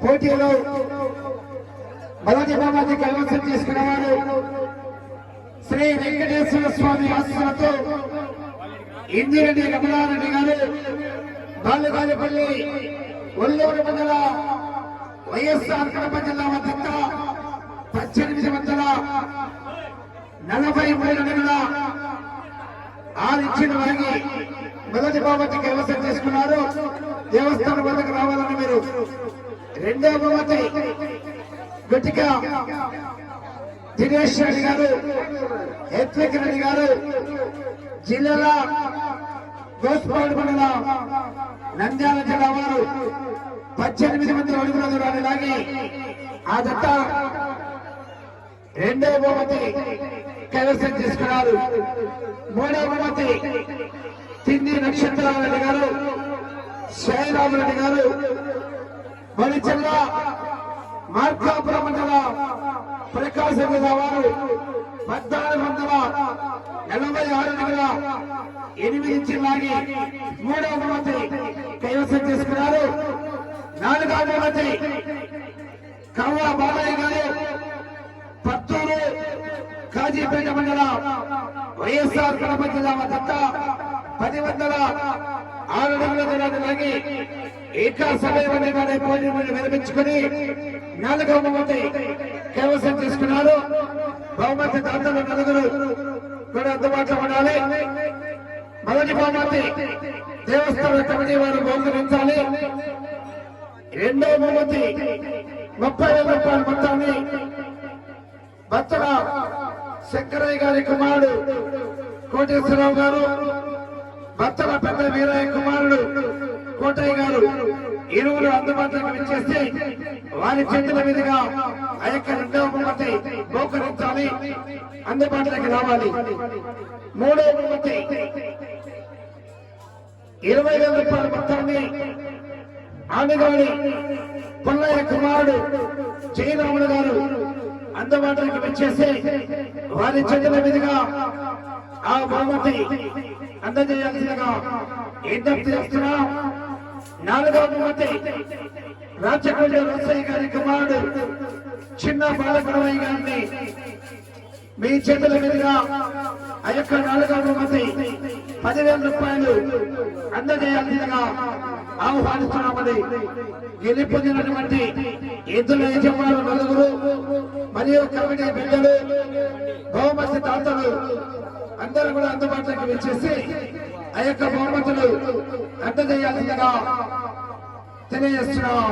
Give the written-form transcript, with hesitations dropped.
పోటీలో మొదటి బహుమతి కైవసం చేసుకున్నవారు శ్రీ వెంకటేశ్వర స్వామి ఆశీస్సులతో ఇందిరెడ్డి రమణారెడ్డి గారు బాలుగాలిపల్లి ఒల్లూరు మండల వైఎస్ఆర్ కడప జిల్లా వద్ద 1843 అడుగుల 6 ఇంచుల వాగి మొదటి బహుమతి కైవసం చేసుకున్నారు. దేవస్థానం వద్దకు రావాలని మీరు. రెండవ బహుమతి గట్టిక దినేష్ రెడ్డి గారు, హెత్విక్ రెడ్డి గారు, జిల్లాల గోస్పాడు మండల నంద్యాల జిల్లా వారు 18 అడుగుల దూరాన్ని లాగి ఆ దత్త రెండవ బహుమతి కైవసం చేసుకున్నారు. మూడవ బహుమతి తిండి నక్షత్రారెడ్డి గారు, శైరామరెడ్డి గారు, మరి జిల్లా మార్కాపురం మండల ప్రకాశం జిల్లా వారు 1446 అడుగుల 8 ఇంచులు లాగి మూడవ బహుమతి కైవసం చేసుకున్నారు. నాలుగవ బహుమతి కవ్వ బాలయ్య గారు, పత్తూరు కాజీపేట మండల వైఎస్ఆర్ కడప జిల్లా దత్త 1006 అడుగుల దూరాన్ని లాగి ఏకా సమయమనే పోటీని విరమించుకుని నాలుగవ బహుమతి కైవసం చేసుకున్నారు. బహుమతి దాతలు నలుగురు కూడా అందుబాటులో ఉండాలి. మొదటి బహుమతి దేవస్థాన కమిటీ వారు బహుకరించాలి. రెండవ బహుమతి 30,000 రూపాయల మొత్తాన్ని బత్తల శంకరయ్య గారి కుమారుడు కోటేశ్వరరావు గారు, బత్తల పెద్ద వీరయ్య కుమారుడు కోటయ్య గారు ఇరువురు అందుబాటులోకి వచ్చేస్తే వారి చేతుల మీదుగా ఆ యొక్క రెండవ బహుమతి బహుకరించాలి, అందుబాటులోకి రావాలి. మూడవ బహుమతి 20,000 రూపాయల మొత్తాన్ని ఆమెగాడి పుల్లయ్య కుమారుడు జయరాములు గారు అందుబాటులోకి వచ్చేసి వారి చేతుల మీదుగా ఆ బహుమతి అందజేయాల్సిందిగా విజ్ఞప్తి చేస్తున్నాం. నాలుగవ బహుమతి రాచకొండ రసయ్య గారి కుమారుడు చిన్న బాలకుడవయ్య గారిని మీ చేతుల మీదుగా ఆ యొక్క నాలుగవ బహుమతి 10,000 రూపాయలు అందజేయాల్సిందిగా ఆహ్వానిస్తున్నామని. గెలుపొందినటువంటి ఎద్దుల యజమానులు నలుగురు మరియు కమిటీ బిడ్డలు బహుమతి దాతలు అందరూ కూడా అందుబాటులోకి వచ్చేసి ఆ యొక్క బహుమతులు అందజేయాల్సిందిగా తెలియజేస్తున్నాం.